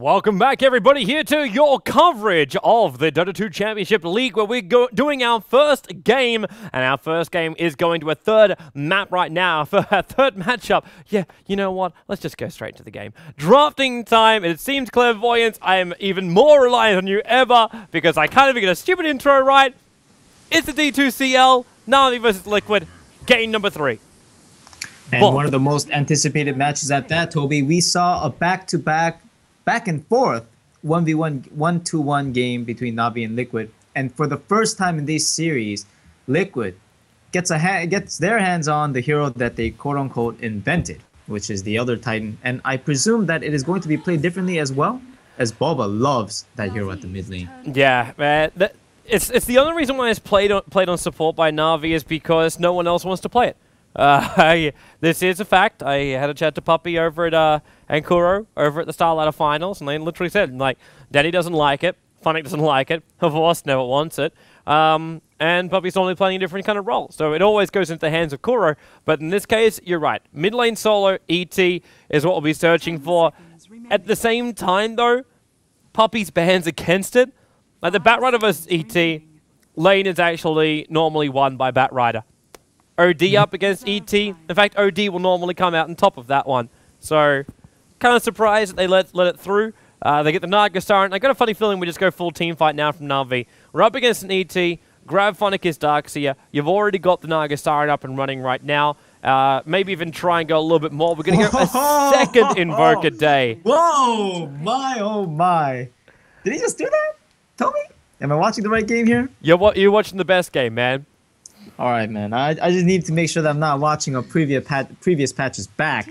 Welcome back, everybody, here to your coverage of the Dota 2 Championship League, where we're doing our first game, and our first game is going to a third map right now for our third matchup. Yeah, you know what? Let's just go straight to the game. Drafting time, it seems Clairvoyance, I am even more reliant on you ever, because I can't even get a stupid intro right. It's the D2CL, NaVi versus Liquid, game number 3. And one of the most anticipated matches at that, Toby, we saw a back-to-back, back and forth 1v1, 1-2-1 game between NaVi and Liquid. And for the first time in this series, Liquid gets their hands on the hero that they quote-unquote invented, which is the Elder Titan. And I presume that it is going to be played differently as well, as Boba loves that hero at the mid lane. Yeah, man. It's the only reason why it's played on support by NaVi is because no one else wants to play it. This is a fact. I had a chat to Puppy over at Ankuro over at the Star Ladder Finals, and they literally said, like, Danny doesn't like it, Funnick doesn't like it, Horse never wants it, and Puppy's only playing a different kind of role. So it always goes into the hands of Kuro, but in this case, you're right. Mid lane solo, ET, is what we'll be searching for. At the same time, though, Puppy's bans against it. Like, the Batrider versus ET, lane is actually normally won by Batrider. OD up against ET. In fact, OD will normally come out on top of that one. So, kind of surprised that they let it through. They get the Naga Siren. I got a funny feeling we just go full team fight now from NaVi. We're up against an ET. Grab Funnick his Darkseer. You've already got the Naga Siren up and running right now. Maybe even try and go a little bit more. We're going to go a second Invoker day. Whoa! My, oh my. Did he just do that? Toby? Am I watching the right game here? You're watching the best game, man. All right, man. I just need to make sure that I'm not watching a previous patches back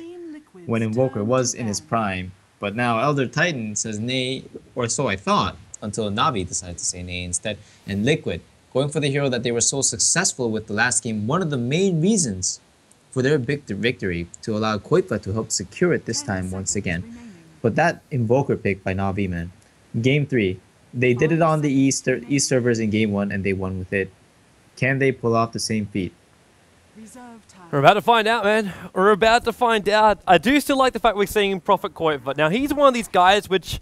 when Invoker was in his prime. But now Elder Titan says nay, or so I thought, until NaVi decided to say nay instead. And Liquid, going for the hero that they were so successful with the last game, one of the main reasons for their victory to allow Koifa to help secure it this time once again. But that Invoker pick by NaVi, man. Game 3, they did it on the East servers in Game 1 and they won with it. Can they pull off the same feat? We're about to find out, man. We're about to find out. I do still like the fact we're seeing Prophet Koifa. Now, he's one of these guys which...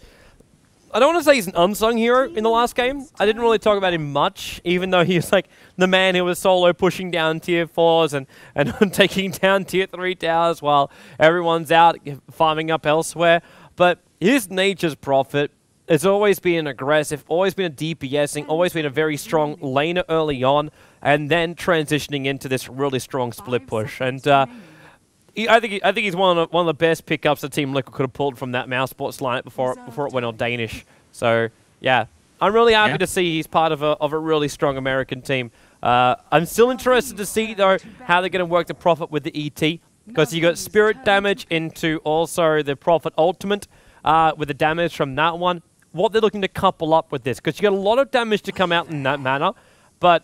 I don't want to say he's an unsung hero in the last game. I didn't really talk about him much, even though he was like the man who was solo pushing down tier 4s and taking down tier 3 towers while everyone's out farming up elsewhere. But his nature's Prophet. It's always been aggressive, always been a DPSing, always been a very strong laner early on, and then transitioning into this really strong split push. And I think he's one of the best pickups the Team Liquid could have pulled from that Mouse Sports lineup before it went on Danish. So yeah, I'm really happy to see he's part of a really strong American team. I'm still interested to see though how they're going to work the Prophet with the ET, because you got spirit damage into also the Prophet ultimate with the damage from that one. What they're looking to couple up with this, because you got a lot of damage to come out in that manner, but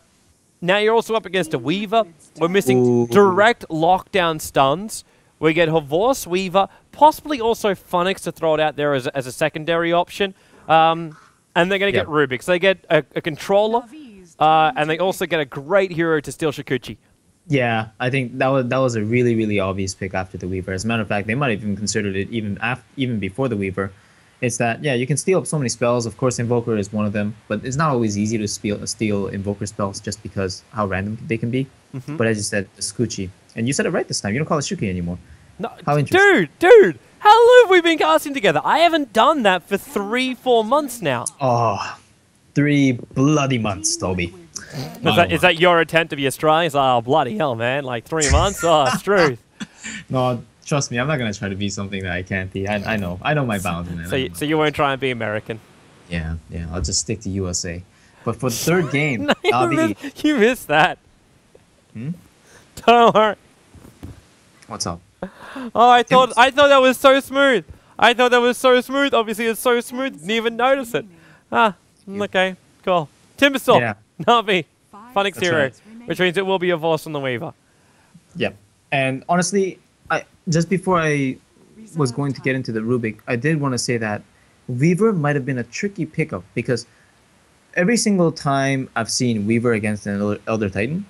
now you're also up against a Weaver. We're missing direct lockdown stuns. We get Horse, Weaver, possibly also Funnick to throw it out there as a secondary option, and they're going to get Rubik. So they get a controller, and they also get a great hero to steal Shikuchi. Yeah, I think that was a really, really obvious pick after the Weaver. As a matter of fact, they might have even considered it even before the Weaver. It's that, yeah, you can steal up so many spells. Of course, Invoker is one of them, but it's not always easy to steal Invoker spells just because how random they can be. But as you said, the Scoochie. And you said it right this time. You don't call it Shuki anymore. No, how interesting. Dude, how long have we been casting together? I haven't done that for 3-4 months now. Oh, 3 bloody months, Toby. Is that your attempt to be Australian? Oh, bloody hell, man. Like 3 months? Oh, it's truth. No, trust me, I'm not going to try to be something that I can't be. I know my bounds, man. So you won't try and be American? Yeah, I'll just stick to USA. But for the third game, no, you missed that. Don't worry. What's up? Oh, I thought that was so smooth. I thought that was so smooth. Obviously, it's so smooth. Didn't even notice it. Okay, cool. Timberstorm, NaVi, Funnick's hero, which means it will be a Voss on the Weaver. Yep. And honestly, just before I was going to get into the Rubik, I did want to say that Weaver might have been a tricky pickup, because every single time I've seen Weaver against an Elder Titan,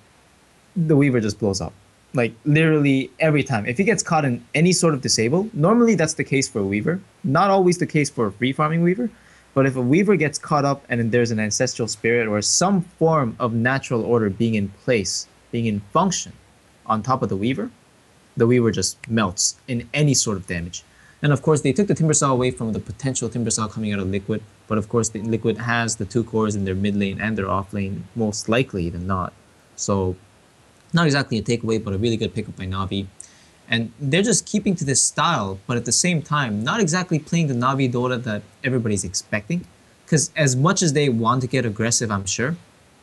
the Weaver just blows up. Like literally every time. If he gets caught in any sort of disable, normally that's the case for a Weaver. Not always the case for a free farming Weaver. But if a Weaver gets caught up and then there's an ancestral spirit or some form of natural order being in place, being in function on top of the Weaver just melts in any sort of damage. And of course, they took the Timbersaw away from the potential Timbersaw coming out of Liquid. But of course, the Liquid has the 2 cores in their mid lane and their off lane, most likely than not. So, not exactly a takeaway, but a really good pickup by NaVi. And they're just keeping to this style, but at the same time, not exactly playing the NaVi Dota that everybody's expecting. Because as much as they want to get aggressive, I'm sure,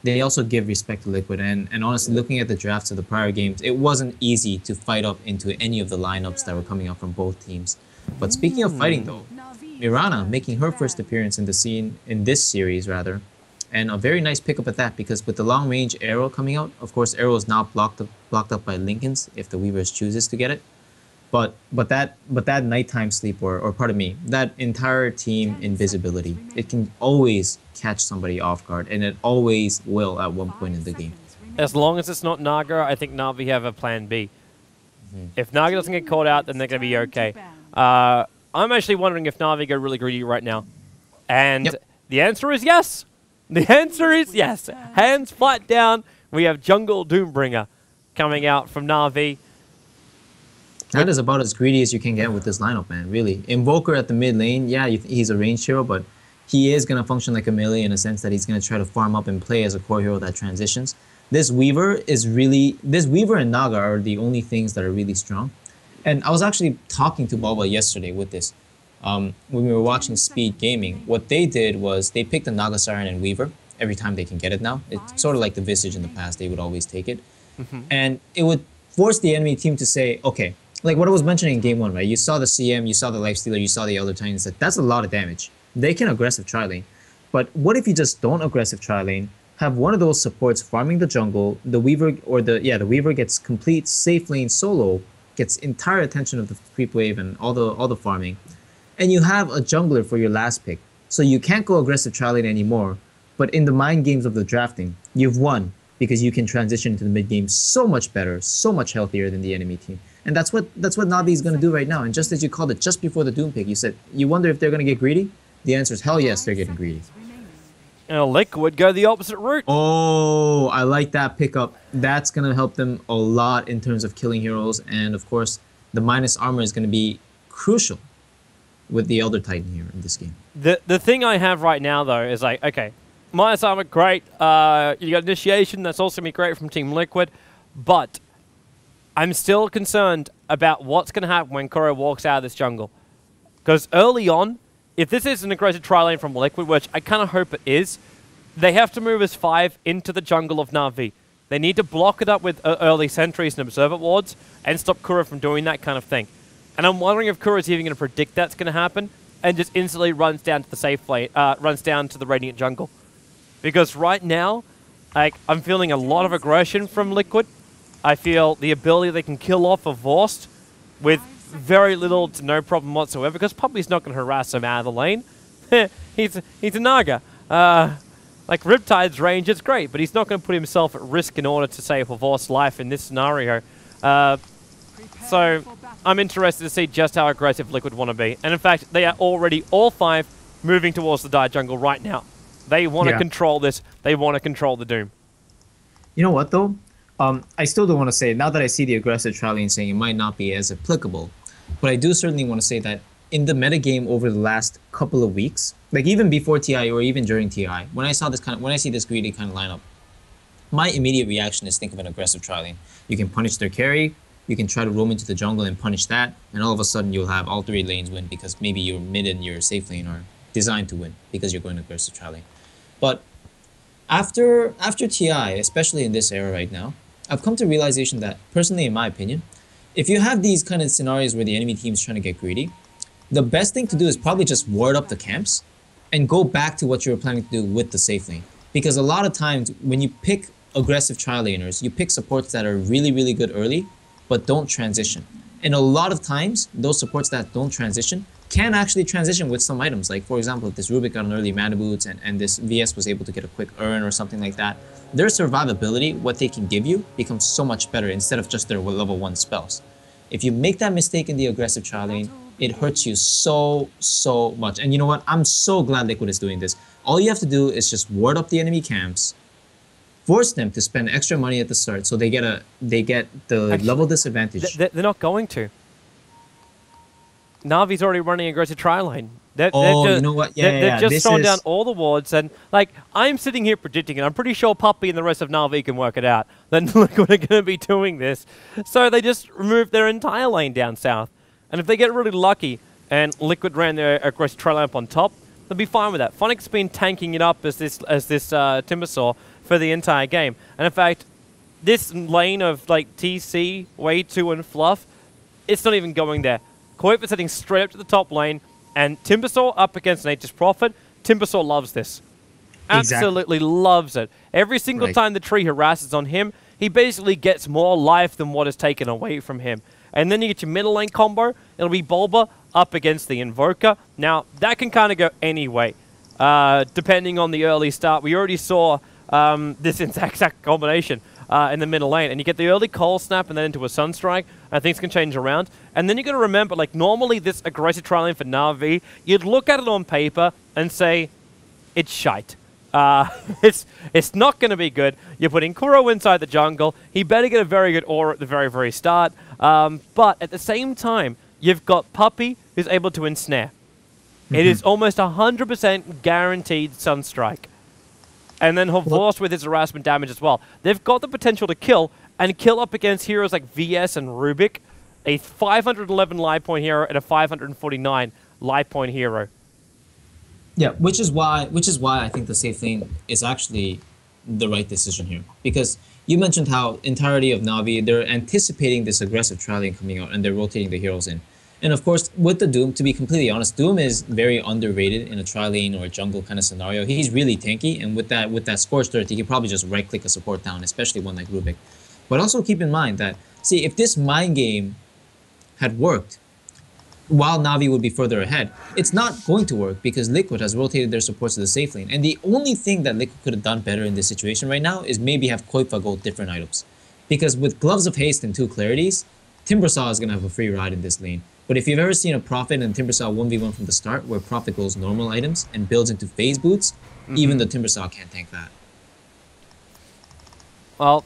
they also give respect to Liquid. And honestly, looking at the drafts of the prior games, it wasn't easy to fight up into any of the lineups that were coming out from both teams. But speaking of fighting though, Mirana making her first appearance in the scene, in this series rather, and a very nice pickup at that, because with the long range arrow coming out, of course arrow is now blocked up by Lincolns if the Weavers chooses to get it. But that nighttime sleep or pardon me, that entire team invisibility, it can always catch somebody off guard, and it always will at one point in the game. As long as it's not Naga, I think NaVi have a plan B. If Naga doesn't get caught out, then they're going to be okay. I'm actually wondering if NaVi go really greedy right now. And the answer is yes. The answer is yes. Hands flat down. We have Jungle Doombringer coming out from NaVi. That is about as greedy as you can get with this lineup, man, really. Invoker at the mid lane, yeah, he's a ranged hero, but he is going to function like a melee in a sense that he's going to try to farm up and play as a core hero that transitions. This Weaver and Naga are the only things that are really strong. And I was actually talking to Baba yesterday with this. When we were watching Speed Gaming, what they did was they picked the Naga Siren and Weaver every time they can get it now. It's sort of like the Visage in the past, they would always take it. And it would force the enemy team to say, okay, like what I was mentioning in game 1, right? You saw the CM, you saw the Lifestealer, you saw the Elder Titans, that's a lot of damage. They can aggressive tri-lane. But what if you just don't aggressive tri-lane, have one of those supports farming the jungle, the Weaver, or the Weaver gets complete safe lane solo, gets entire attention of the creep wave and all the farming, and you have a jungler for your last pick. So you can't go aggressive tri-lane anymore, but in the mind games of the drafting, you've won because you can transition into the mid game so much better, so much healthier than the enemy team. And that's what NaVi is going to do right now. And just as you called it just before the Doom pick, you said, you wonder if they're going to get greedy? The answer is hell yes, they're getting greedy. And Liquid go the opposite route. Oh, I like that pickup. That's going to help them a lot in terms of killing heroes. And of course, the minus armor is going to be crucial with the Elder Titan here in this game. The thing I have right now, though, is like, okay, minus armor, great. You got initiation, that's also going to be great from Team Liquid. But I'm still concerned about what's going to happen when Kuro walks out of this jungle. Because early on, if this is an aggressive tri-lane from Liquid, which I kind of hope it is, they have to move as 5 into the jungle of NaVi. They need to block it up with early sentries and observer wards and stop Kuro from doing that kind of thing. And I'm wondering if Kuro's even going to predict that's going to happen and just instantly runs down to the safe lane, runs down to the Radiant jungle. Because right now, like, I'm feeling a lot of aggression from Liquid. I feel the ability they can kill off a Vorst with very little to no problem whatsoever, because Puppy's not going to harass him out of the lane. he's a Naga. Like, Riptide's range is great, but he's not going to put himself at risk in order to save a Vorst's life in this scenario. So I'm interested to see just how aggressive Liquid want to be. And in fact, they are already all 5 moving towards the Dire jungle right now. They want to control this. They want to control the Doom. You know what, though? I still don't want to say, now that I see the aggressive tri-lane saying it might not be as applicable, but I do certainly want to say that in the metagame over the last couple of weeks, like even before TI or even during TI, when I see this greedy kind of lineup, my immediate reaction is think of an aggressive tri-lane. You can punish their carry, you can try to roam into the jungle and punish that, and all of a sudden you'll have all 3 lanes win because maybe your mid and your safe lane are designed to win because you're going aggressive tri-lane. But after TI, especially in this era right now, I've come to realization that, personally in my opinion, if you have these kind of scenarios where the enemy team is trying to get greedy, the best thing to do is probably just ward up the camps and go back to what you were planning to do with the safe lane. Because a lot of times when you pick aggressive tri-laners, you pick supports that are really, really good early, but don't transition. And a lot of times, those supports that don't transition can actually transition with some items. Like, for example, if this Rubik got an early mana boots and this VS was able to get a quick earn or something like that, their survivability, what they can give you, becomes so much better instead of just their level 1 spells. If you make that mistake in the aggressive trial lane, it hurts you so much. And you know what? I'm so glad Liquid is doing this. All you have to do is just ward up the enemy camps, force them to spend extra money at the start so they get the actually, level disadvantage. They're not going to. Navi's already running aggressive trial lane. They're just, you know what? They're just throwing down all the wards, and like I'm sitting here predicting, and I'm pretty sure Puppy and the rest of Navi can work it out. Then Liquid are going to be doing this, so they just remove their entire lane down south. And if they get really lucky and Liquid ran their aggressive trial lane up on top, they'll be fine with that. Phonic's been tanking it up as this Timbersaw for the entire game, and in fact, this lane of like TC, Wave 2, and Fluff, it's not even going there. Koiva's heading straight up to the top lane, and Timbersaw up against Nature's Prophet. Timbersaw loves this. Absolutely loves it. Every single time the tree harasses on him, he basically gets more life than what is taken away from him. And then you get your middle lane combo. It'll be Bulba up against the Invoker. Now, that can kind of go any way, depending on the early start. We already saw this exact combination in the middle lane. And you get the early Cold Snap and then into a Sunstrike, and things can change around. And then you got to remember, like, normally this aggressive trial lane for Na'Vi, you'd look at it on paper and say, it's shite. It's not going to be good. You're putting Kuro inside the jungle. He better get a very good aura at the very start. But at the same time, you've got Puppy who's able to ensnare. It is almost 100% guaranteed Sunstrike. And then Horvorst with his harassment damage as well. They've got the potential to kill, and kill up against heroes like VS and Rubik, a 511 life point hero and a 549 life point hero. Yeah, which is why I think the safe lane is actually the right decision here. Because you mentioned how entirety of Na'Vi, they're anticipating this aggressive trial lane coming out and they're rotating the heroes in. And of course, with the Doom, to be completely honest, Doom is very underrated in a trial lane or a jungle kind of scenario. He's really tanky, and with that Scorched Earth, he can probably just right-click a support down, especially one like Rubik. But also keep in mind that, see, if this mind game had worked, while Na'Vi would be further ahead, it's not going to work because Liquid has rotated their supports to the safe lane. And the only thing that Liquid could have done better in this situation right now is maybe have Koifa go different items. Because with Gloves of Haste and 2 Clarities, Timbersaw is going to have a free ride in this lane. But if you've ever seen a Prophet and Timbersaw 1v1 from the start, where Prophet goes normal items and builds into phase boots, even the Timbersaw can't tank that. Well,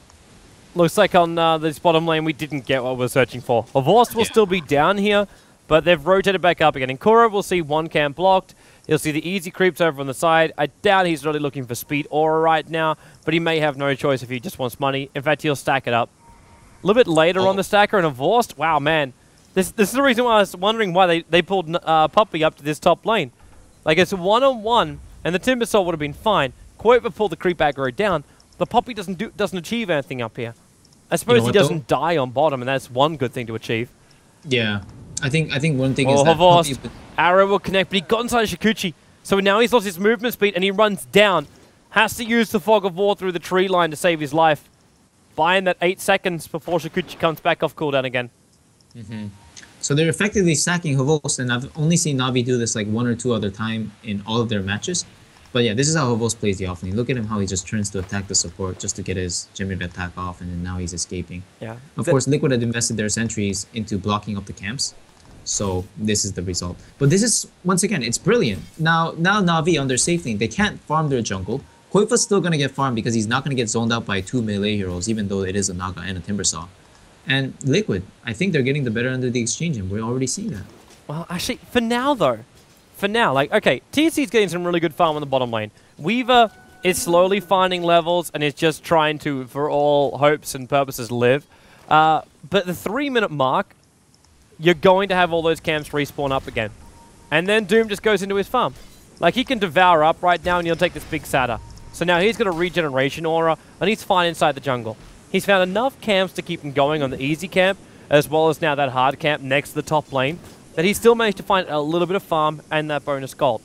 looks like on this bottom lane we didn't get what we're searching for. Horvorst will still be down here, but they've rotated back up again. In Kuro, we'll see one camp blocked. You'll see the easy creeps over on the side. I doubt he's really looking for speed aura right now, but he may have no choice if he just wants money. In fact, he'll stack it up. A little bit later on the stacker, and Horvorst, wow, man. This is the reason why I was wondering why they pulled Puppy up to this top lane. Like, it's a one-on-one, and the Timbersaw would have been fine. Koiva pulled the creep aggro down. The Puppy doesn't achieve anything up here. I suppose he doesn't die on bottom, and that's one good thing to achieve. Yeah. I think one thing is that Horvorst, arrow will connect, but he got inside Shikuchi. So now he's lost his movement speed, and he runs down. Has to use the Fog of War through the tree line to save his life. Buying that 8 seconds before Shikuchi comes back off cooldown again. So they're effectively sacking Horvorst, and I've only seen Na'Vi do this like 1 or 2 other time in all of their matches. But yeah, this is how Horvorst plays the offlane. Look at him, how he just turns to attack the support just to get his Jimmy attack off, and then now he's escaping. Yeah. Of course, Liquid had invested their sentries into blocking up the camps. So this is the result. But this is, once again, it's brilliant. Now Na'Vi on their safe lane, they can't farm their jungle. Koifa's still going to get farmed because he's not going to get zoned out by 2 melee heroes, even though it is a Naga and a Timbersaw. And Liquid, I think they're getting the better end of the exchange, and we're already seeing that. Well, actually, for now, though. For now, like, okay, TC's getting some really good farm on the bottom lane. Weaver is slowly finding levels and is just trying to, for all hopes and purposes, live. But the 3-minute mark, you're going to have all those camps respawn up again. And then Doom just goes into his farm. Like, he can devour up right now, and he'll take this big Sata. So now he's got a regeneration aura, and he's fine inside the jungle. He's found enough camps to keep him going on the easy camp, as well as now that hard camp next to the top lane, that he still managed to find a little bit of farm and that bonus gold.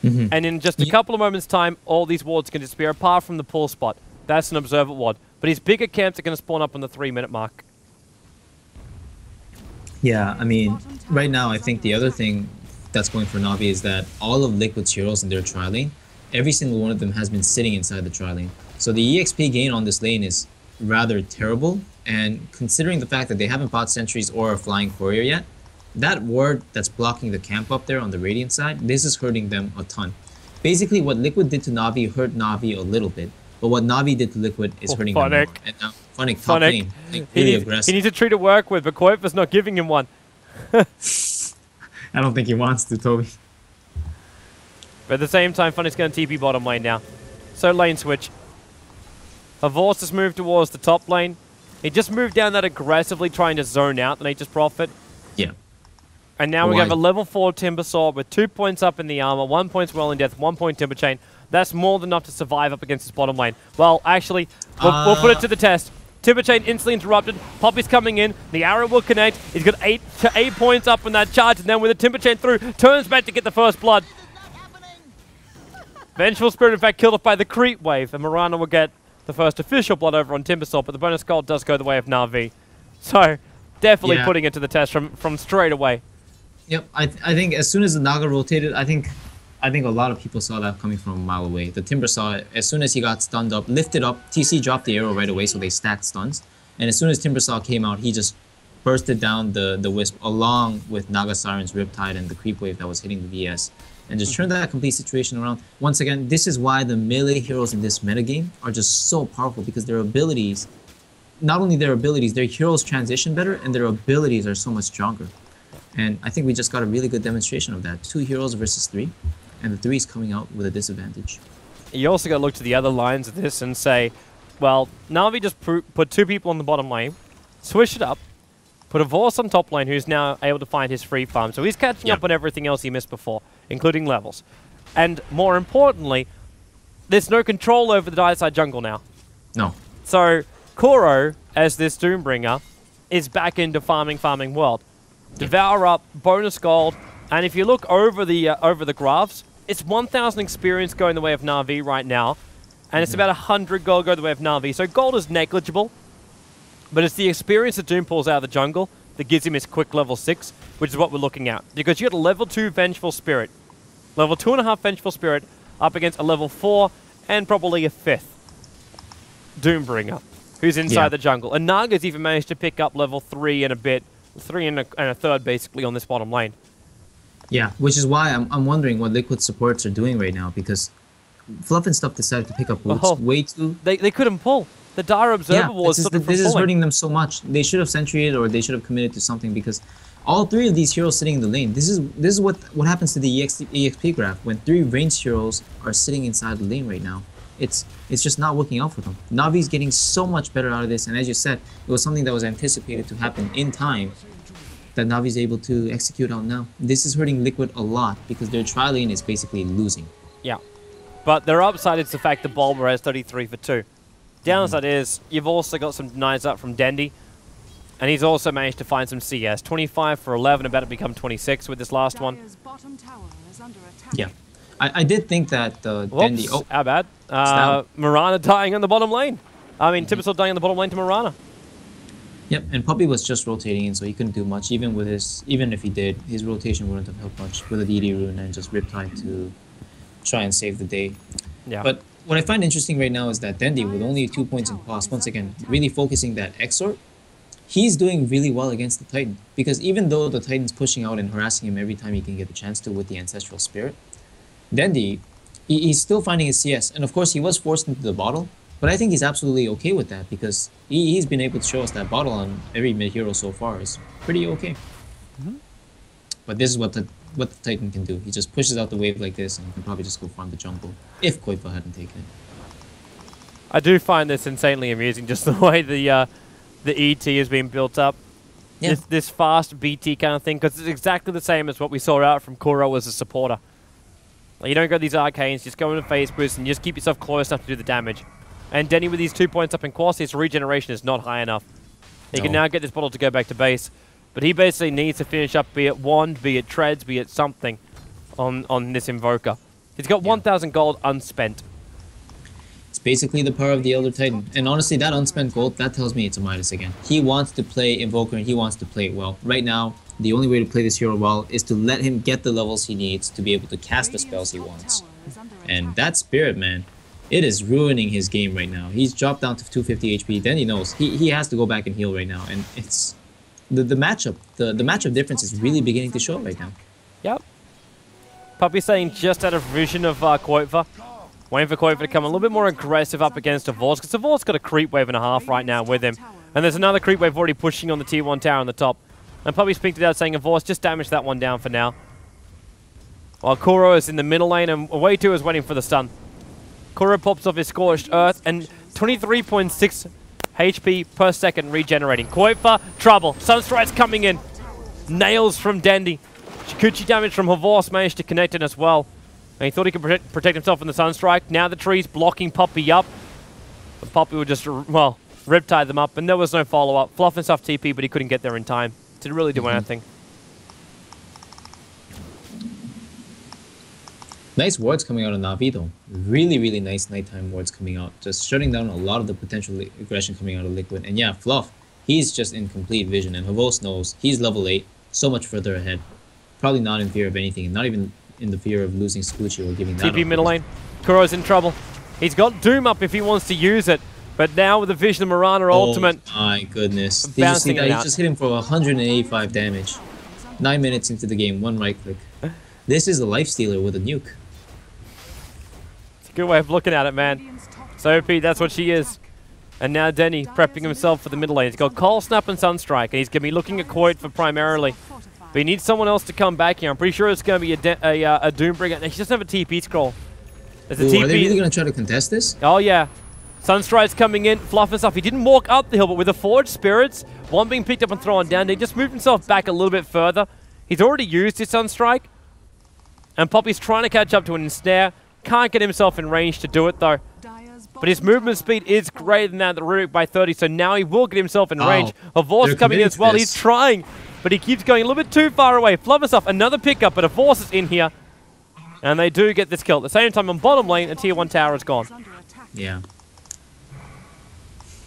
And in just a couple of moments' time, all these wards can disappear, apart from the pull spot. That's an observer ward. But his bigger camps are going to spawn up on the 3-minute mark. Yeah, I mean, right now I think the other thing that's going for Navi is that all of Liquid's heroes in their tri lane, every single one of them has been sitting inside the tri lane. So the EXP gain on this lane is rather terrible, and considering the fact that they haven't bought sentries or a flying courier yet, that ward that's blocking the camp up there on the Radiant side, this is hurting them a ton. Basically, what Liquid did to Navi hurt Navi a little bit, but what Navi did to Liquid is hurting them more. And now, Funnick, top lane, like, really aggressive. He needs a tree to work with, but Koipa's not giving him one. I don't think he wants to, Toby. But at the same time, Funnick's going to TP bottom lane now. So lane switch. Avorce has moved towards the top lane. He just moved down that aggressively, trying to zone out the Nature's Prophet. Yeah. And now we have a level 4 Timber Sword with 2 points up in the armor, 1 point Swirling Death, 1 point Timber Chain. That's more than enough to survive up against his bottom lane. Well, actually, we'll put it to the test. Timber Chain instantly interrupted. Poppy's coming in. The arrow will connect. He's got 8 points up in that charge. And then with the Timber Chain through, turns back to get the first blood. Vengeful Spirit, in fact, killed off by the creep wave. And Mirana will get the first official blood over on Timbersaw. But the bonus gold does go the way of Na'Vi. So, definitely putting it to the test from straight away. Yep, I think as soon as the Naga rotated, I think a lot of people saw that coming from a mile away. The Timber saw it. As soon as he got stunned up, lifted up, TC dropped the arrow right away, so they stacked stuns. And as soon as Timbersaw came out, he just bursted down the Wisp along with Naga Siren's Riptide and the Creep Wave that was hitting the VS. And just turned that complete situation around. Once again, this is why the melee heroes in this metagame are just so powerful, because their abilities, not only their abilities, their heroes transition better, and their abilities are so much stronger. And I think we just got a really good demonstration of that. 2 heroes versus 3, and the 3 is coming out with a disadvantage. You also got to look to the other lines of this and say, well, Na'Vi just put 2 people on the bottom lane, switch it up, put a Vorce on top lane who's now able to find his free farm. So he's catching up on everything else he missed before, including levels. And more importantly, there's no control over the dire side jungle now. No. So Kuro, as this Doombringer, is back into farming world. Devour up, bonus gold, and if you look over the graphs, it's 1,000 experience going the way of Na'Vi right now, and it's about 100 gold going the way of Na'Vi. So gold is negligible, but it's the experience that Doom pulls out of the jungle that gives him his quick level 6, which is what we're looking at. Because you got a level 2 Vengeful Spirit, level 2.5 Vengeful Spirit up against a level 4 and probably a 5th Doombringer who's inside the jungle. And Naga's even managed to pick up level 3 and a bit, 3 and a third basically on this bottom lane. Yeah, which is why I'm wondering what Liquid supports are doing right now, because Fluff and stuff decided to pick up boots way too... They couldn't pull. The Dire Observer was sort of this is hurting them so much. They should have sentryed, or they should have committed to something, because all 3 of these heroes sitting in the lane, this is what happens to the EXP graph when 3 ranged heroes are sitting inside the lane right now. It's just not working out for them. Navi's getting so much better out of this, and as you said, it was something that was anticipated to happen in time that Navi's able to execute on now. This is hurting Liquid a lot because their tri lane is basically losing. Yeah, but their upside is the fact that Bulber has 33 for 2. Downside is you've also got some denies up from Dendy, and he's also managed to find some CS. 25 for 11, about to become 26 with this last one. Yeah. I did think that Dendy... Oh, how bad. Mirana dying on the bottom lane. I mean, Timbersaw dying on the bottom lane to Mirana. Yep, and Puppy was just rotating in, so he couldn't do much. Even if he did, his rotation wouldn't have helped much with a DD rune and just Riptide to try and save the day. Yeah. But what I find interesting right now is that Dendy, with only 2 points in cost, once again, really focusing that Exort, he's doing really well against the Titan. Because even though the Titan's pushing out and harassing him every time he can get the chance to with the Ancestral Spirit, Dendy, he's still finding his CS. And of course, he was forced into the bottle, but I think he's absolutely okay with that, because he's been able to show us that bottle on every mid-hero so far is pretty okay. But this is what the Titan can do. He just pushes out the wave like this and can probably just go farm the jungle, if Koipa hadn't taken it. I do find this insanely amusing, just the way the ET is being built up. Yeah. This fast BT kind of thing, because it's exactly the same as what we saw out from Kuro as a supporter. Like, you don't go these arcanes, just go into phase boost and just keep yourself close enough to do the damage. And Denny with these 2 points up in course, his regeneration is not high enough. He can now get this bottle to go back to base. But he basically needs to finish up, be it Wand, be it Treads, be it something, on this Invoker. He's got 1,000 gold unspent. basically the power of the Elder Titan. And honestly, that unspent gold, that tells me it's a Midas again. He wants to play Invoker and he wants to play it well. Right now, the only way to play this hero well is to let him get the levels he needs to be able to cast the spells he wants. And that Spirit, man, it is ruining his game right now. He's dropped down to 250 HP. Then he knows he has to go back and heal right now. And it's the matchup. The matchup difference is really beginning to show right now. Yep. Puppy saying just out of vision of Quotever. Waiting for Quotever to come a little bit more aggressive up against Divorce, because Divorce got a creep wave and a half right now with him. And there's another creep wave already pushing on the tier 1 tower on the top. And Puppy's picked it out saying Divorce, just damage that one down for now. While Kuro is in the middle lane and Away 2 is waiting for the stun. Kuro pops off his Scorched Earth and 23.6 HP per second regenerating. Quotever, trouble. Sunstrike's coming in. Nails from Dandy. Shikuchi damage from Divorce managed to connect in as well. And he thought he could protect himself from the Sunstrike. Now the tree's blocking Puppy up. The Puppy would just, well, riptide them up, and there was no follow-up. Fluff and stuff TP, but he couldn't get there in time. Didn't really do anything. Nice wards coming out of Navi though. Really, really nice nighttime wards coming out. Just shutting down a lot of the potential aggression coming out of Liquid. And yeah, Fluff, he's just in complete vision. And Havos knows he's level 8, so much further ahead. Probably not in fear of anything, and not even in the fear of losing Scucci or giving that TP middle lane. Kuro's in trouble. He's got Doom up if he wants to use it. But now with the Vision of Mirana ultimate. Oh my goodness. Did you see that? He just hit him for 185 damage. 9 minutes into the game, 1 right click. This is a lifestealer with a nuke. It's a good way of looking at it, man. So OP, that's what she is. And now Denny prepping himself for the middle lane. He's got Cold Snap and Sunstrike, and he's going to be looking at Quoit for primarily. But he needs someone else to come back here. I'm pretty sure it's going to be a Doombringer. He doesn't have a TP scroll. There's a TP. Are they really going to try to contest this? Oh, yeah. Sunstrike's coming in, Fluff and stuff. He didn't walk up the hill, but with the Forged Spirits, one being picked up and thrown down, he just moved himself back a little bit further. He's already used his Sunstrike. And Poppy's trying to catch up to an ensnare. Can't get himself in range to do it, though. But his movement speed is greater than that of the Rubik by 30, so now he will get himself in range. Avorce coming in as well. He's trying, but he keeps going a little bit too far away. Fluff and stuff, another pickup, but Avorce is in here. And they do get this kill. At the same time, on bottom lane, a tier 1 tower is gone. Yeah.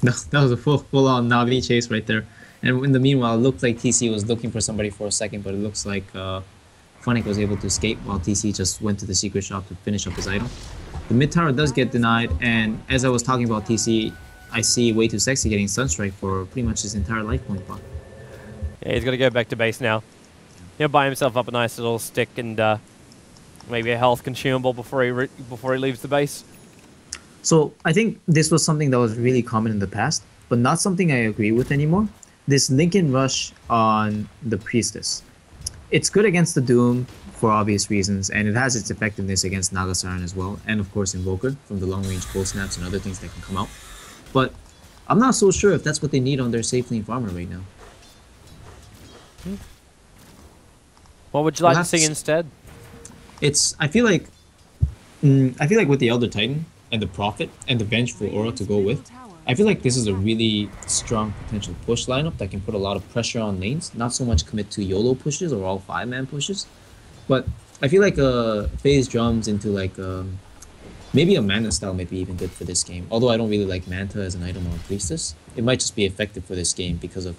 That was a full-on Navi chase right there. And in the meanwhile, it looked like TC was looking for somebody for a second, but it looks like Funnick was able to escape while TC just went to the secret shop to finish up his item. The mid tower does get denied, and as I was talking about TC, I see Way Too Sexy getting Sunstrike for pretty much his entire life point bar. Yeah, he's got to go back to base now. He'll buy himself up a nice little stick and maybe a health consumable before he leaves the base. So I think this was something that was really common in the past, but not something I agree with anymore. This Lincoln Rush on the Priestess. It's good against the Doom for obvious reasons, and it has its effectiveness against Naga Siren as well, and of course Invoker from the long-range cold snaps and other things that can come out. But I'm not so sure if that's what they need on their safe lane farmer right now. What would you like to see instead? I feel like with the Elder Titan and the Prophet and the Vengeful Aura to go with, I feel like this is a really strong potential push lineup that can put a lot of pressure on lanes. Not so much commit to YOLO pushes or all 5-man pushes, but I feel like phase drums into like maybe a Mana style might be even good for this game. Although I don't really like Manta as an item on Priestess, it might just be effective for this game because of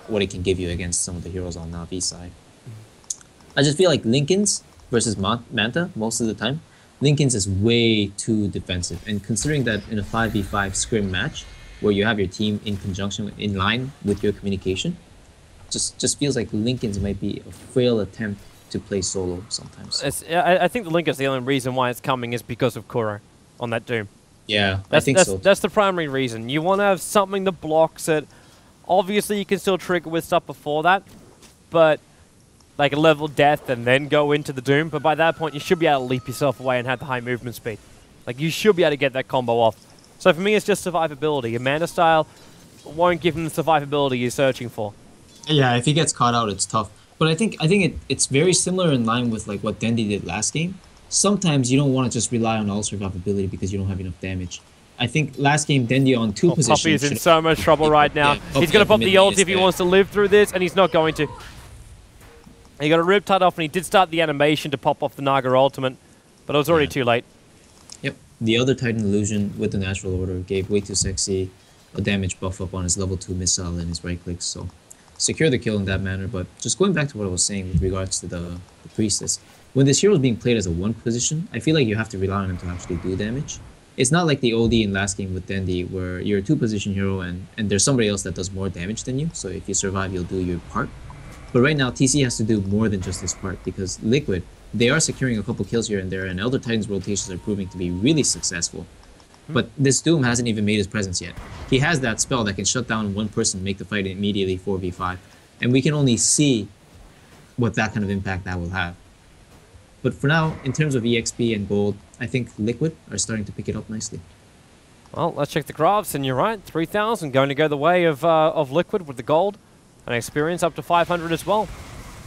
what it can give you against some of the heroes on Navi side. I just feel like Linken's versus Manta most of the time. Linken's is way too defensive, and considering that in a 5v5 scrim match where you have your team in conjunction in line with your communication, just feels like Linken's might be a frail attempt to play solo sometimes. I think the Linken's the only reason why it's coming is because of Kuro on that Doom. Yeah, I think so. That's the primary reason. You want to have something that blocks it. Obviously, you can still trigger with stuff before that, but like a level death and then go into the Doom, but by that point you should be able to leap yourself away and have the high movement speed. Like you should be able to get that combo off. So for me it's just survivability. Amanda style won't give him the survivability he's searching for. Yeah, if he gets caught out it's tough. But I think it's very similar in line with like what Dendi did last game. Sometimes you don't want to just rely on all survivability because you don't have enough damage. I think last game Dendi on 2 positions. Puppy is in so much trouble right now. He's going to pop the ult if he wants to live through this, and he's not going to. He got a Riptide off, and he did start the animation to pop off the Naga ultimate, but it was already too late. Yep. the Elder Titan illusion with the natural order gave way too sexy a damage buff up on his level 2 missile and his right click, so secure the kill in that manner. But just going back to what I was saying with regards to the priestess, when this hero is being played as a 1 position, I feel like you have to rely on him to actually do damage. It's not like the OD in last game with Dendi, where you're a 2 position hero and there's somebody else that does more damage than you, so if you survive, you'll do your part. But right now, TC has to do more than just his part, because Liquid, they are securing a couple kills here and there, and Elder Titan's rotations are proving to be really successful. But this Doom hasn't even made his presence yet. He has that spell that can shut down 1 person, make the fight immediately 4v5, and we can only see what that kind of impact that will have. But for now, in terms of EXP and gold, I think Liquid are starting to pick it up nicely. Well, let's check the graphs, and you're right, 3,000 going to go the way of Liquid with the gold, and experience up to 500 as well.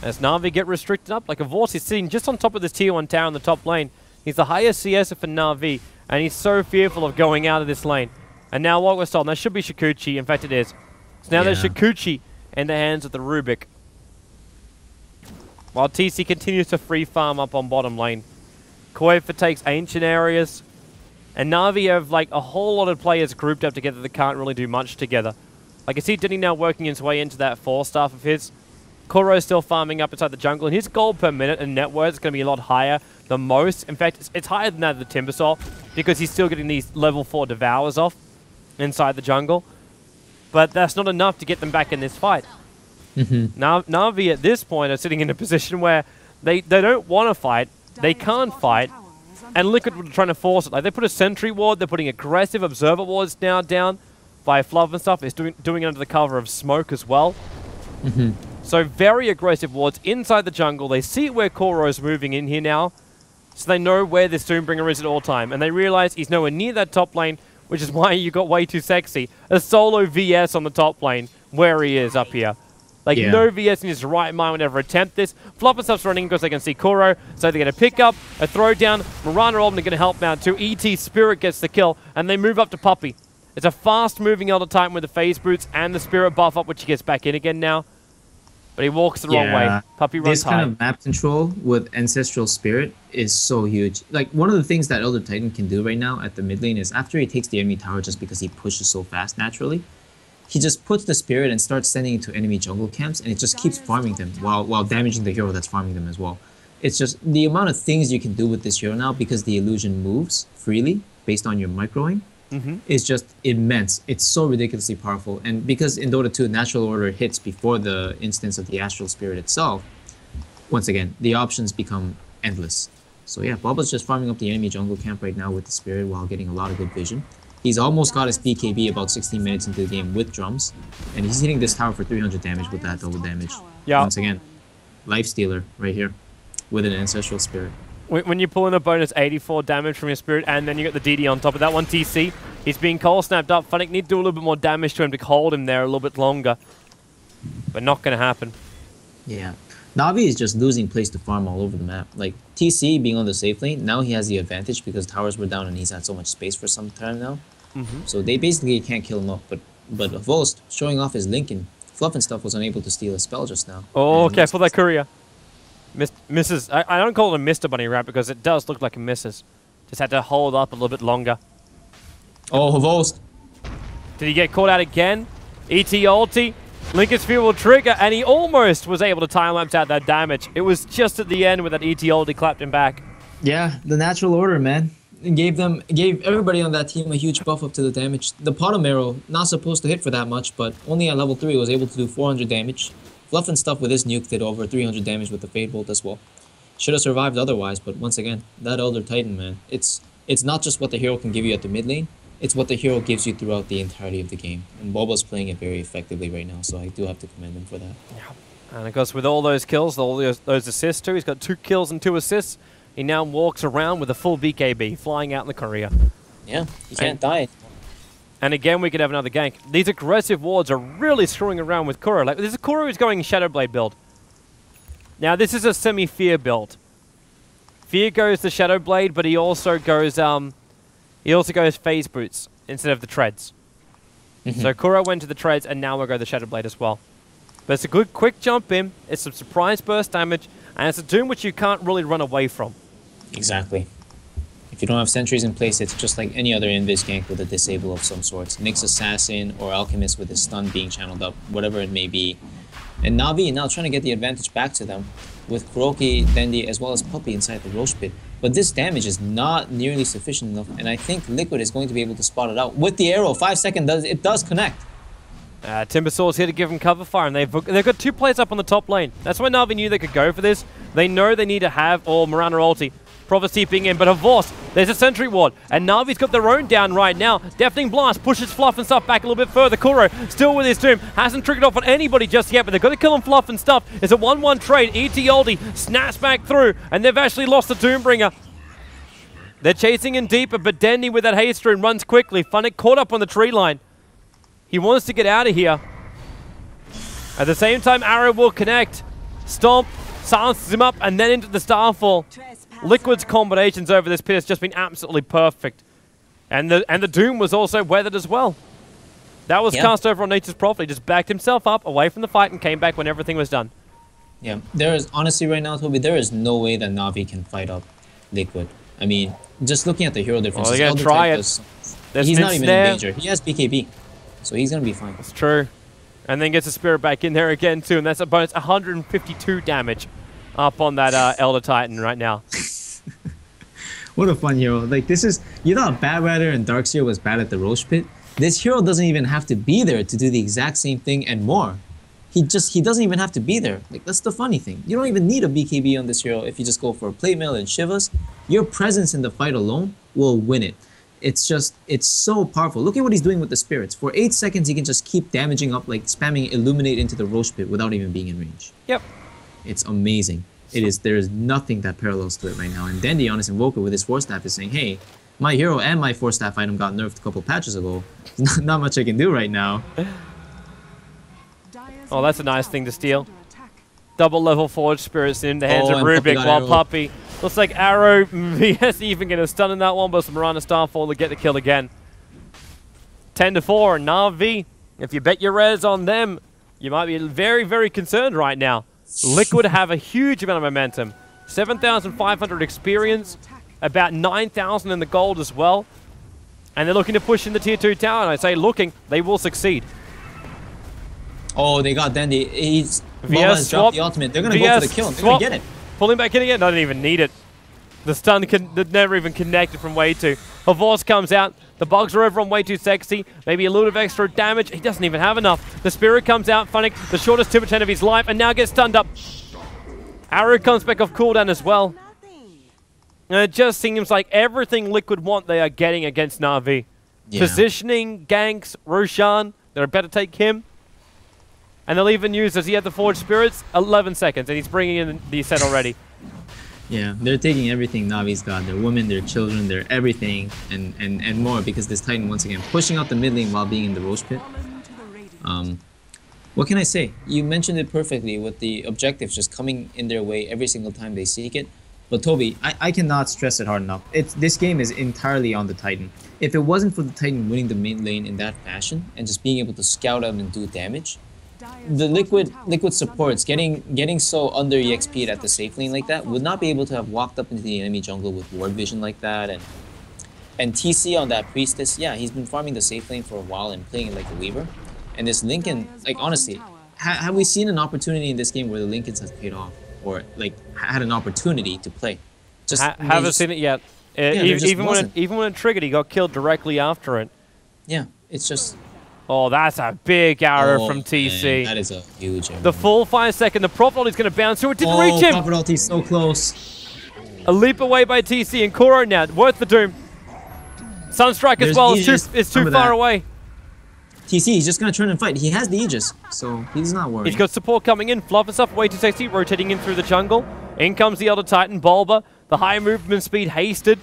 As Na'Vi get restricted up, like Avors is sitting just on top of this tier 1 tower in the top lane. He's the highest CS for Na'Vi, and he's so fearful of going out of this lane. And now what we're told, that should be Shikuchi, in fact it is. So now there's Shikuchi in the hands of the Rubik. While TC continues to free farm up on bottom lane. Koifa takes ancient areas, and Na'Vi have like a whole lot of players grouped up together that can't really do much together. Like I see Denny now working his way into that 4-staff of his. Kuro's still farming up inside the jungle, and his gold per minute and net worth is going to be a lot higher than most. In fact, it's higher than that of the Timbersaw, because he's still getting these level 4 devours off inside the jungle. But that's not enough to get them back in this fight. Now, Na'Vi at this point are sitting in a position where they don't want to fight, they can't fight, and Liquid are trying to force it. Like, they put a sentry ward, they're putting aggressive observer wards now down by Fluff and stuff. It's doing it under the cover of smoke as well. So very aggressive wards inside the jungle. They see where Kuro's moving in here now, so they know where this Doombringer is at all time, and they realize he's nowhere near that top lane, which is why you got way too sexy. A solo VS on the top lane, where he is up here. Like, no VS in his right mind would ever attempt this. Flop and stuff's running because they can see Kuro, so they get a pick-up, a throw-down. Mirana Alden are going to help out too. ET Spirit gets the kill, and they move up to Puppy. It's a fast-moving Elder Titan with the phase boots and the Spirit buff up, which he gets back in again now. But he walks the wrong way. Puppy runs high. This kind of map control with Ancestral Spirit is so huge. Like, one of the things that Elder Titan can do right now at the mid lane is after he takes the enemy tower just because he pushes so fast naturally, he just puts the Spirit and starts sending it to enemy jungle camps, and it just keeps farming them while damaging the hero that's farming them as well. It's just the amount of things you can do with this hero now, because the illusion moves freely based on your microing, is just immense. It's so ridiculously powerful, and because in Dota 2 natural order hits before the instance of the Astral Spirit itself, once again, the options become endless. So yeah, Boba's just farming up the enemy jungle camp right now with the Spirit while getting a lot of good vision. He's almost got his BKB about 16 minutes into the game with drums, and he's hitting this tower for 300 damage with that double damage. Once again, Life Stealer right here with an Ancestral Spirit. When you pull in a bonus 84 damage from your Spirit, and then you get the DD on top of that one, TC, he's being cold snapped up. Funnick need to do a little bit more damage to him to hold him there a little bit longer. But not going to happen. Yeah. Na'Vi is just losing place to farm all over the map. Like, TC being on the safe lane, now he has the advantage because towers were down and he's had so much space for some time now. So they basically can't kill him off. But Vost, showing off his Lincoln, Fluff and stuff was unable to steal a spell just now. Oh, careful that courier. Misses. I don't call it a Mr. Bunny Wrap because it does look like a misses. Just had to hold up a little bit longer. Oh, Vost. Did he get caught out again? ET ulti. Lincoln's Fuel will trigger, and he almost was able to time-lapse out that damage. It was just at the end where that ET ulti clapped him back. Yeah, the natural order, man. It gave everybody on that team a huge buff up to the damage. The Potom Arrow, not supposed to hit for that much, but only at level 3 was able to do 400 damage. Fluff and stuff with his nuke did over 300 damage with the Fade Bolt as well. Should have survived otherwise, but once again, that Elder Titan, man, it's not just what the hero can give you at the mid lane, it's what the hero gives you throughout the entirety of the game. And Boba's playing it very effectively right now, so I do have to commend him for that. Yeah. And of course, with all those kills, all those assists too, he's got 2 kills and 2 assists. He now walks around with a full BKB, flying out in the career. Yeah, he can't die. And again, we could have another gank. These aggressive wards are really screwing around with Kuro. Like, this is Kuro who's going Shadowblade build. Now, this is a semi-Fear build. Fear goes the Shadowblade, but he also goes Phase Boots instead of the Treads. So Kuro went to the Treads, and now we'll go the Shadowblade as well. But it's a good quick jump in, it's some surprise burst damage, and it's a Doom which you can't really run away from. Exactly. If you don't have sentries in place, it's just like any other invis gank with a disable of some sorts. Mix Assassin or Alchemist with his stun being channeled up, whatever it may be. And NaVi now trying to get the advantage back to them with Kuroki, Dendi, as well as Puppey inside the Roche Pit. But this damage is not nearly sufficient enough, and I think Liquid is going to be able to spot it out. With the arrow, 5 seconds, it does connect. Timbersaur's here to give him cover fire, and they've got 2 players up on the top lane. That's why NaVi knew they could go for this. They know they need to have all Mirana ulti. Prophecy peeking in, but Havors, there's a sentry ward, and Navi's got their own down right now. Deafening Blast pushes Fluff and Stuff back a little bit further. Kuro still with his Doom, hasn't triggered off on anybody just yet, but they've got to kill him Fluff and Stuff. It's a 1-1 trade. ET Oldie snaps back through, and they've actually lost the Doombringer. They're chasing in deeper, but Dendi with that haste rune runs quickly. Funnick caught up on the tree line. He wants to get out of here. At the same time, Arrow will connect. Stomp silences him up, and then into the Starfall. Liquid's combinations over this pit has just been absolutely perfect. And the Doom was also weathered as well. That was cast over on Nature's Prophet. He just backed himself up away from the fight and came back when everything was done. Yeah, there is, honestly right now, Toby, there is no way that NaVi can fight up Liquid. I mean, just looking at the hero differences, they're going to try it. He's not even in danger. He has BKB, so he's going to be fine. That's true. And then gets a Spirit back in there again too, and that's a bonus 152 damage up on that Elder Titan right now. What a fun hero. Like, this is, you thought Bad Rider and Darkseer was bad at the Roche Pit. This hero doesn't even have to be there to do the exact same thing and more. He doesn't even have to be there. Like, that's the funny thing. You don't even need a BKB on this hero if you just go for a plate mail and Shivas. Your presence in the fight alone will win it. It's just, it's so powerful. Look at what he's doing with the spirits. For 8 seconds, he can just keep damaging up, like spamming Illuminate into the Roche Pit without even being in range. Yep. It's amazing. It is, there is nothing that parallels to it right now. And Dendi, Honest Invoker with his Force Staff is saying, hey, my hero and my Force Staff item got nerfed a couple patches ago. There's not much I can do right now. Oh, that's a nice thing to steal. Double level Forge Spirits in the hands of Rubik, while Puppey looks like Arrow VS even get a stun in that one, but some Mirana Starfall to get the kill again. 10-4, NaVi. If you bet your res on them, you might be very, very concerned right now. Liquid have a huge amount of momentum. 7,500 experience, about 9,000 in the gold as well. And they're looking to push in the tier 2 tower, and I say looking, they will succeed. Oh, they got Dendi. He's VS dropped the ultimate. They're gonna go for the kill. They're gonna get it. Pulling back in again. They don't even need it. The stun never even connected from way 2. Havors comes out. The bugs are over on way 2 sexy. Maybe a little bit of extra damage. He doesn't even have enough. The Spirit comes out. Funnick, the shortest 2% of his life, and now gets stunned up. Arrow comes back off cooldown as well. And it just seems like everything Liquid want, they are getting against NaVi. Yeah. Positioning, ganks, Roshan. They're about to take him. And they'll even use, as he had the Forged Spirits, 11 seconds, and he's bringing in the set already. Yeah, they're taking everything NaVi's got. Their women, their children, their everything, and more, because this Titan, once again, pushing out the mid lane while being in the Roche Pit. What can I say? You mentioned it perfectly with the objectives just coming in their way every single time they seek it. But Toby, I cannot stress it hard enough. This game is entirely on the Titan. If it wasn't for the Titan winning the mid lane in that fashion, and just being able to scout out and do damage, the liquid supports getting so under EXP'd at the safe lane like that would not be able to have walked up into the enemy jungle with ward vision like that, and TC on that priestess. Yeah, he's been farming the safe lane for a while and playing it like a weaver. And this Lincoln, like honestly, have we seen an opportunity in this game where the Lincolns has paid off or like had an opportunity to play? Just haven't seen it yet. Even when it triggered, he got killed directly after it. Yeah, it's just. Oh, that's a big arrow from TC. Man, that is a huge arrow. The full 5 second, the Prophet ulti's going to bounce through. It didn't reach him. Prophet ulti's so close. A leap away by TC and Kuro now. Worth the Doom. Sunstrike as well. It's too far away. TC, he's just going to turn and fight. He has the Aegis, so he's not worried. He's got support coming in. Fluff and Stuff way too sexy, rotating in through the jungle. In comes the Elder Titan, Bulba. The high movement speed hasted.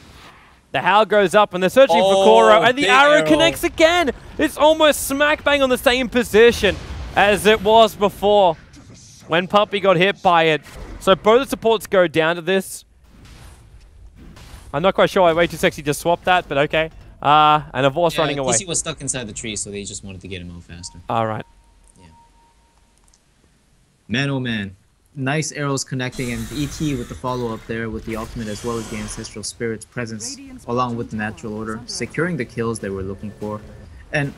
The Howl goes up, and they're searching for Kuro, and the arrow connects again! It's almost smack bang on the same position as it was before when Puppey got hit by it. So both the supports go down to this. I'm not quite sure why Way Too Sexy just swapped that, but okay. And Havors running away. TC was stuck inside the tree, so they just wanted to get him out faster. All right. Yeah. Man, oh man. nice arrows connecting, and ET with the follow-up there with the ultimate as well as the Ancestral Spirit's presence along with the Natural Order, securing the kills they were looking for. And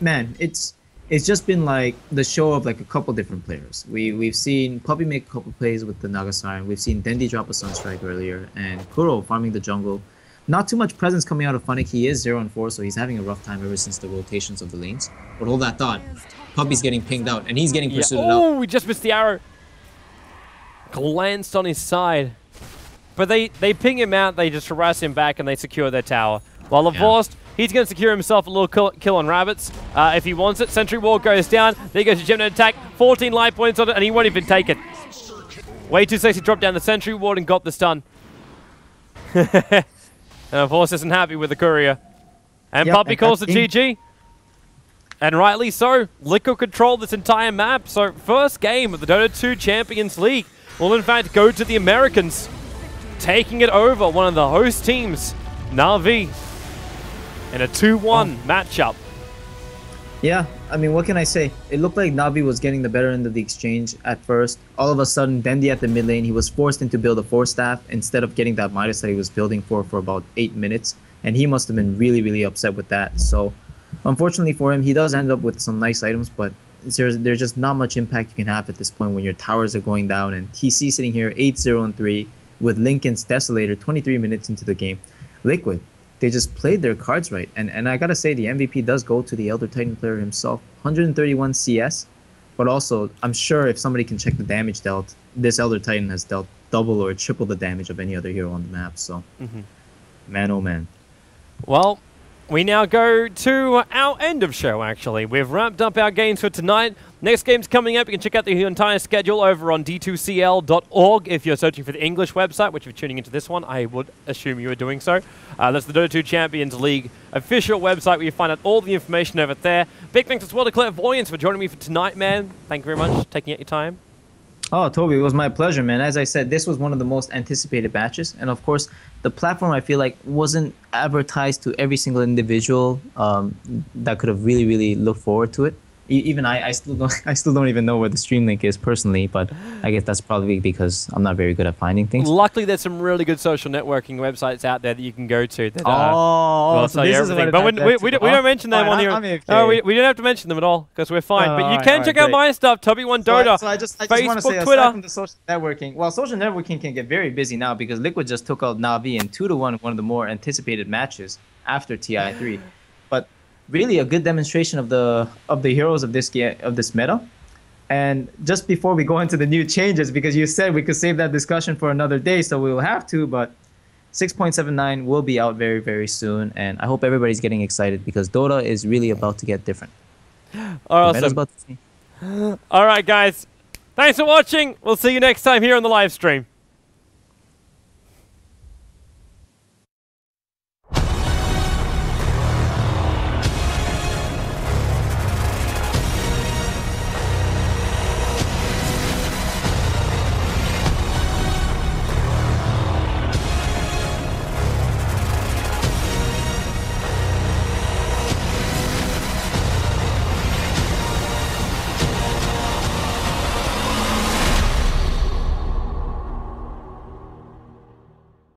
man, it's just been like the show of like a couple different players. We've seen Puppy make a couple plays with the Nagasari, we've seen Dendi drop a Sunstrike earlier, and Kuro farming the jungle. Not too much presence coming out of Funnick. He is 0-4, so he's having a rough time ever since the rotations of the lanes. But hold that thought. Puppy's getting pinged out, and he's getting pursued out. Oh, we just missed the arrow. Glanced on his side. But they ping him out, they just harass him back, and they secure their tower. While Lavorst, he's going to secure himself a little kill on rabbits. If he wants it, Sentry Wall goes down. There goes the Gemini attack. 14 life points on it, and he won't even take it. Way too sexy, dropped down the Sentry Ward and got the stun. And of course isn't happy with the courier. And Puppy calls the GG. And rightly so. Liquid control this entire map. So first game of the Dota 2 Champions League will in fact go to the Americans. Taking it over one of the host teams, NaVi. In a 2-1 matchup. Yeah, I mean, what can I say? It looked like NaVi was getting the better end of the exchange at first. All of a sudden, Dendi at the mid lane, he was forced into build a 4-staff instead of getting that Midas that he was building for about 8 minutes. And he must have been really, really upset with that. So, unfortunately for him, he does end up with some nice items, but there's just not much impact you can have at this point when your towers are going down. And TC sitting here 8-0-3 with Lincoln's Desolator 23 minutes into the game. Liquid, they just played their cards right. And I gotta say, the MVP does go to the Elder Titan player himself. 131 CS, but also, I'm sure if somebody can check the damage dealt, this Elder Titan has dealt double or triple the damage of any other hero on the map. So, man, oh man. Well, we now go to our end of show, actually. We've wrapped up our games for tonight. Next game's coming up. You can check out the entire schedule over on d2cl.org if you're searching for the English website, which if you're tuning into this one, I would assume you are doing so. That's the Dota 2 Champions League official website where you find out all the information over there. Big thanks as well to Clairvoyance for joining me for tonight, man. Thank you very much for taking out your time. Oh, Toby, it was my pleasure, man. As I said, this was one of the most anticipated batches. And of course, the platform, I feel like, wasn't advertised to every single individual that could have really, really looked forward to it. Even I still don't even know where the stream link is personally, but I guess that's probably because I'm not very good at finding things. Luckily, there's some really good social networking websites out there that you can go to. That, so this is what but we don't mention them on here. No, we don't have to mention them at all because we're fine. But you can check out my stuff, TobiWan Dota, so I just Facebook, want to say, Twitter. aside from the social networking, well, social networking can get very busy now because Liquid just took out NaVi in 2-1, one of the more anticipated matches after TI3. But really a good demonstration of the heroes of this meta. And just before we go into the new changes, because you said we could save that discussion for another day, so we will have to, but 6.79 will be out very, very soon, and I hope everybody's getting excited because Dota is really about to get different. Awesome. All right, guys. Thanks for watching. We'll see you next time here on the live stream.